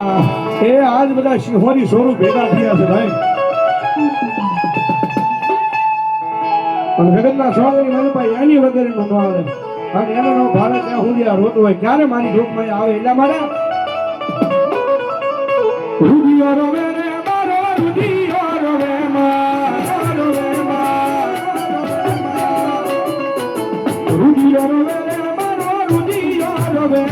એ આજ બધા સિંહોની સોરું ભેગા થયા છે ભાઈ. પણ જગતના સ્વાગની મનપાઈ એની વગર નો આવે અને એનો નો ભારે ત્યાં સુધી આ રોતો હોય ક્યારે મારી જોગમાં આવે એટલા માટે રૂડિયો રોવે રે મારો રૂડિયો રોવે રૂડિયો રોવે રે મારો રૂડિયો રોવે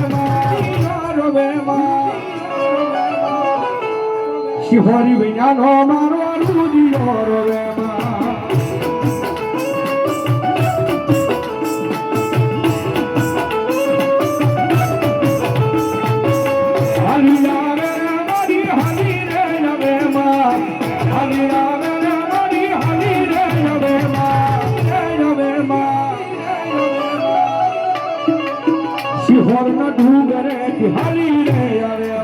શિહોરી વિનાનો મારો રૂડિયો રોવે શિહોર ના ડુંગરે હાલી રે આવે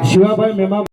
શિવાભાઈ મેમા